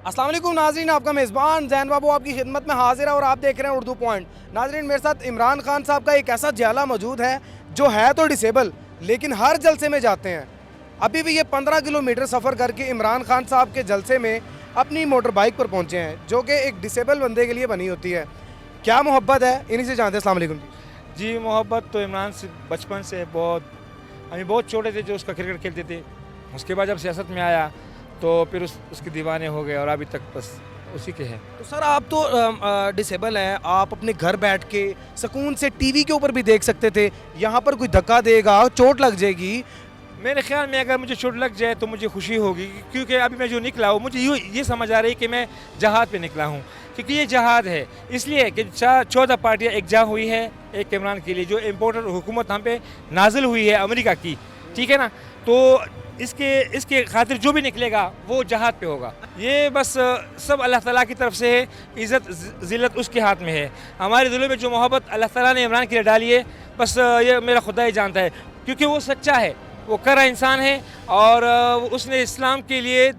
अस्सलाम वालेकुम नाज़रीन, आपका मेज़बान जैन बाबू आपकी खिदमत में हाजिर है और आप देख रहे हैं उर्दू पॉइंट। नाज़रीन, मेरे साथ इमरान खान साहब का एक ऐसा जियाला मौजूद है जो है तो डिसेबल लेकिन हर जलसे में जाते हैं। अभी भी ये 15 किलोमीटर सफ़र करके इमरान खान साहब के जलसे में अपनी मोटर बाइक पर पहुँचे हैं, जो कि एक डिसेबल बंदे के लिए बनी होती है। क्या मोहब्बत है, इन्हीं से जानते हैं। अस्सलाम वालेकुम जी, मोहब्बत तो इमरान से बचपन से बहुत, हम बहुत छोटे थे जो उसका क्रिकेट खेलते थे। उसके बाद जब सियासत में आया तो फिर उसके दीवाने हो गए और अभी तक बस उसी के हैं। तो सर, आप तो डिसेबल हैं, आप अपने घर बैठ के सुकून से टीवी के ऊपर भी देख सकते थे। यहाँ पर कोई धक्का देगा, चोट लग जाएगी। मेरे ख्याल में अगर मुझे चोट लग जाए तो मुझे खुशी होगी, क्योंकि अभी मैं जो निकला हूँ मुझे ये समझ आ रही है कि मैं जहाद पे निकला हूँ, क्योंकि ये जहाद है इसलिए कि 14 पार्टियाँ एकजा हुई है एक इमरान के लिए, जो इम्पोर्टेंट हुकूमत हम पे नाजिल हुई है अमेरिका की, ठीक है ना। तो इसके खातिर जो भी निकलेगा वो जहाद पे होगा। ये बस सब अल्लाह ताला की तरफ से है, इज़्ज़त ज़िल्लत उसके हाथ में है। हमारे दिलों में जो मोहब्बत अल्लाह ताला ने इमरान के लिए डाली है, बस ये मेरा खुदा ही जानता है, क्योंकि वो सच्चा है, वो करा इंसान है और उसने इस्लाम के लिए,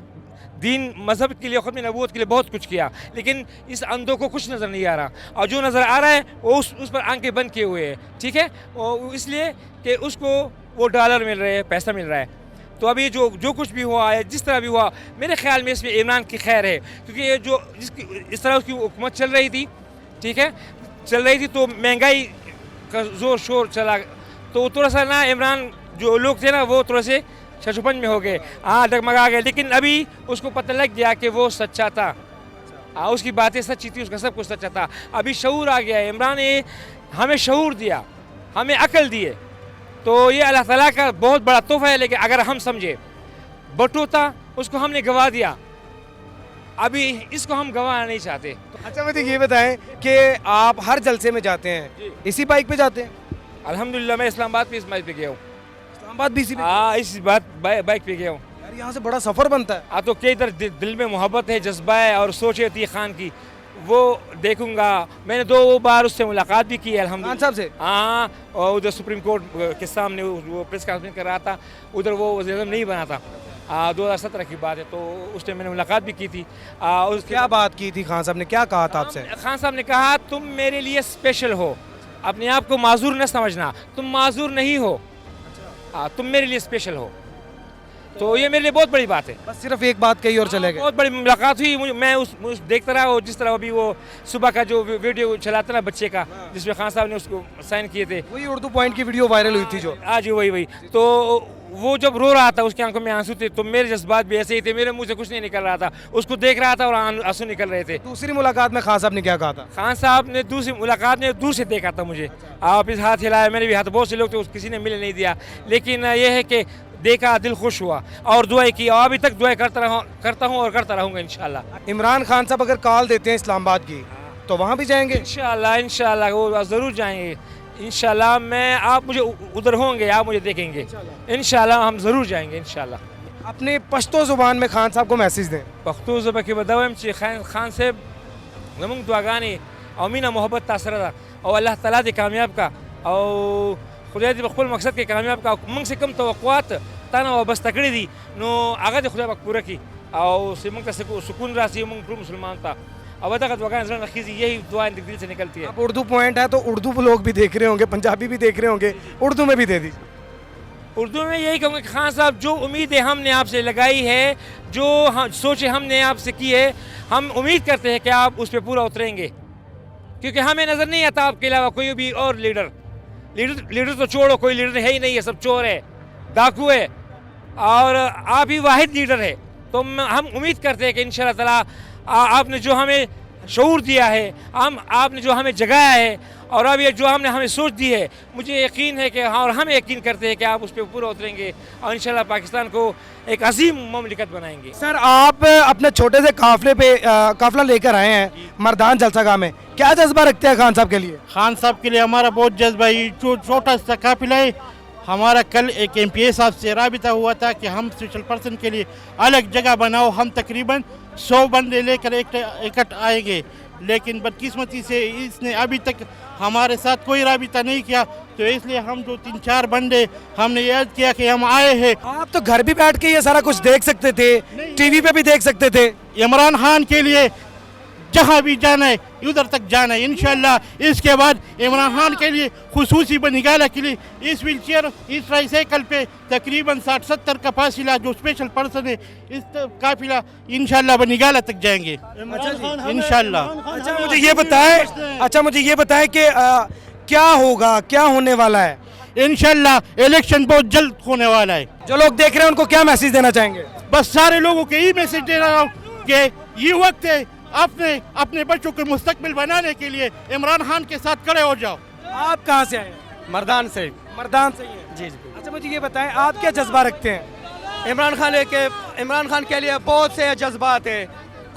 दीन मज़हब के लिए, ख़ुत्म नबूवत के लिए बहुत कुछ किया, लेकिन इस अंधों को कुछ नज़र नहीं आ रहा, और जो नज़र आ रहा है वो उस पर आंखें बंद किए हुए है, ठीक है। इसलिए कि उसको वो डॉलर मिल रहे हैं, पैसा मिल रहा है। तो अभी जो कुछ भी हुआ है, जिस तरह भी हुआ, मेरे ख्याल में इसमें इमरान की खैर है, क्योंकि ये जो इस तरह उसकी हुकूमत चल रही थी, ठीक है, चल रही थी, तो महंगाई का ज़ोर शोर चला, तो थोड़ा सा ना इमरान जो लोग थे ना वो थोड़े से छछुपन में हो गए, हाँ डगमगा गए, लेकिन अभी उसको पता लग गया कि वो सच्चा था, उसकी बातें सच्ची थी, उसका सब कुछ सच्चा था। अभी शऊर आ गया है, इमरान ने हमें शऊर दिया, हमें अकल दिए, तो ये अल्लाह ताला का बहुत बड़ा तोहफा है। लेकिन अगर हम समझे, बटू था उसको हमने गवा दिया, अभी इसको हम गवाना नहीं चाहते। अच्छा, मुझे ये बताएं कि आप हर जलसे में जाते हैं, इसी बाइक पे जाते हैं? अल्हम्दुलिल्लाह मैं इस्लामाबाद पे इस बाइक पे गया हूँ। इस्लामाबाद भी इसी पे? हाँ, इस बाइक पे गया हूँ। यार, यहाँ से बड़ा सफ़र बनता है। तो क्या इधर दिल में मोहब्बत है, जज्बा है और सोच है खान की, वो देखूंगा। मैंने 2 बार उससे मुलाकात भी की है अल्हम्दुलिल्लाह। खान साहब से? हाँ, और उधर सुप्रीम कोर्ट के सामने वो प्रेस कॉन्फ्रेंस कर रहा था, उधर वो वज़ीर आज़म नहीं बना था, 2017 की बात है, तो उस टाइम मैंने मुलाकात भी की थी। क्या बात की थी खान साहब ने, क्या कहा था आपसे? खान साहब ने कहा, तुम मेरे लिए स्पेशल हो, अपने आप को माजूर न समझना, तुम माजूर नहीं हो, तुम मेरे लिए स्पेशल हो। तो ये मेरे लिए बहुत बड़ी बात है। बस सिर्फ एक बात कही और चले गए? बहुत बड़ी मुलाकात हुई, मैं उस देखता रहा, और जिस तरह अभी वो सुबह का जो वीडियो चलाता ना बच्चे का, जिसमें खान साहब ने उसको साइन किए थे, वही उर्दू पॉइंट की वीडियो वायरल हुई थी जो आज वही तो वो जब रो रहा था, उसकी आंखों में आंसू थे, तो मेरे जज्बात भी ऐसे ही थे, मेरे मुंह से कुछ नहीं निकल रहा था, उसको देख रहा था और आंसू निकल रहे थे। दूसरी मुलाकात में खान साहब ने क्या कहा था? खान साहब ने दूसरी मुलाकात में दूर से देखा था मुझे, आप इस हाथ हिलाया, मेरे भी हाथ, बहुत से लोग थे, किसी ने मिलने नहीं दिया, लेकिन ये है कि देखा, दिल खुश हुआ और दुआएं की, और अभी तक दुआएं करता हूँ और करता रहूँगा इंशाल्लाह। इमरान खान साहब अगर कॉल देते हैं इस्लामाबाद की तो वहाँ भी जाएंगे? इंशाल्लाह वो ज़रूर जाएंगे इंशाल्लाह। मैं, आप मुझे उधर होंगे, आप मुझे देखेंगे इंशाल्लाह, हम ज़रूर जाएंगे इंशाल्लाह। अपने पश्तो ज़ुबान में खान साहब को मैसेज दें। पख्तो ज़ुबान के बदावम खान साहब नमंग दुआगाने और मीना मोहब्बत तासरा और अल्लाह ताला दे कामयाब का, और खुदा दे बखुल मकसद के कामयाब का, मंग से कम तवक्कुआत ताना व बस तकड़ी दी नो आगा दे खुदा बक पूरा की, और से मंग का सुकून रासी मंग पूरा मुसलमान था, अब तक दुआ नजर रखीजी, यही दुआएं दिल से निकलती है। अब उर्दू पॉइंट है तो उर्दू लोग भी देख रहे होंगे, पंजाबी भी देख रहे होंगे, उर्दू में भी दे दीजिए। उर्दू में यही कहूँगा, खान साहब जो उम्मीदें हमने आपसे लगाई है, जो सोचे हमने आपसे की है, हम उम्मीद करते हैं कि आप उस पर पूरा उतरेंगे, क्योंकि हमें नज़र नहीं आता आपके अलावा कोई भी और लीडर तो छोड़ो, कोई लीडर है ही नहीं है, सब चोर है, डाकू है, और आप ही वाहिद लीडर है। तो हम उम्मीद करते हैं कि इंशाल्लाह ताला आपने जो हमें शऊर दिया है, आपने जो हमें जगाया है, और अब ये जो हमने हमें सोच दी है, मुझे यकीन है कि हाँ, और हम यकीन करते हैं कि आप उस पर पूरा उतरेंगे और इंशाल्लाह पाकिस्तान को एक अजीम ममलिकत बनाएंगे। सर, आप अपने छोटे से काफिला लेकर आए हैं मर्दान जलसागाह में, क्या जज्बा रखते हैं खान साहब के लिए? खान साहब के लिए हमारा बहुत जज्बा है, छोटा सा काफिला है हमारा। कल एक MPA साहब से राबिता हुआ था कि हम स्पेशल पर्सन के लिए अलग जगह बनाओ, हम तकरीबन 100 बंदे लेकर इकट्ठ आएंगे, लेकिन बदकिस्मती से इसने अभी तक हमारे साथ कोई राबिता नहीं किया। तो इसलिए हम जो 3-4 बंदे हमने याद किया कि हम आए हैं। आप तो घर भी बैठ के ये सारा कुछ देख सकते थे, टीवी पे भी देख सकते थे। इमरान खान के लिए जहाँ भी जाना है उधर तक जाना है इंशाल्लाह। इसके बाद इमरान खान के लिए खुसूसी बनिगाला के लिए इस व्हील चेयर इस ट्राईसाइकिल पे तकरीबन 60-70 का फासिला जो स्पेशल पर्सन है इस काफिला इंशाल्लाह बनिगाला तक जाएंगे इंशाल्लाह। अच्छा मुझे ये बताएं कि क्या होगा, क्या होने वाला है? इंशाल्लाह इलेक्शन बहुत जल्द होने वाला है। जो लोग देख रहे हैं उनको क्या मैसेज देना चाहेंगे? बस सारे लोगों को यही मैसेज दे रहा हूँ कि ये वक्त है अपने बच्चों के मुस्तकबिल बनाने के लिए इमरान खान के साथ खड़े हो जाओ। आप कहाँ से आए? मर्दान से। मर्दान से ही हैं? जी जी। अच्छा मुझे ये बताएं आप क्या जज्बा रखते हैं? इमरान खान के लिए बहुत से जज्बात है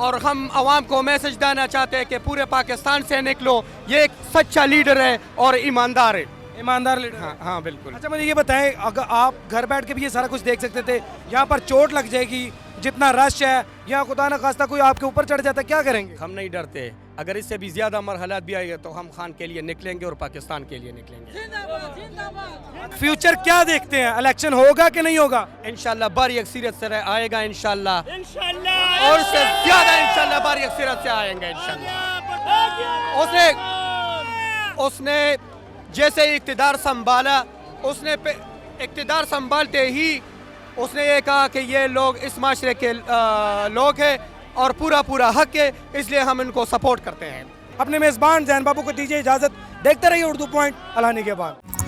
और हम आवाम को मैसेज देना चाहते हैं कि पूरे पाकिस्तान से निकलो, ये एक सच्चा लीडर है और ईमानदार है। ईमानदार लीडर। हाँ हाँ बिल्कुल। अच्छा मुझे ये बताएं अगर आप घर बैठ के भी ये सारा कुछ देख सकते थे, यहाँ पर चोट लग जाएगी, जितना रश है यहाँ खुदा न खास्ता कोई आपके ऊपर चढ़ जाता, क्या करेंगे? हम नहीं डरते, अगर इससे भी ज्यादा मरहलात भी आएगा तो हम खान के लिए निकलेंगे और पाकिस्तान के लिए निकलेंगे। फ्यूचर क्या देखते हैं, इलेक्शन होगा कि नहीं होगा? इंशाल्लाह बारी अक्सरियत से आएगा इंशाल्लाह और उससे ज्यादा इंशाल्लाह बारी अक्सरियत से आएंगे इंशाल्लाह। उसने जैसे इक़्तिदार संभाला, उसने इक़्तिदार संभालते ही उसने ये कहा कि ये लोग इस माशरे के लोग हैं और पूरा हक है, इसलिए हम इनको सपोर्ट करते हैं। अपने मेज़बान जैन बाबू को दीजिए इजाज़त। देखते रहिए उर्दू पॉइंट। अल्लाह निगहबान।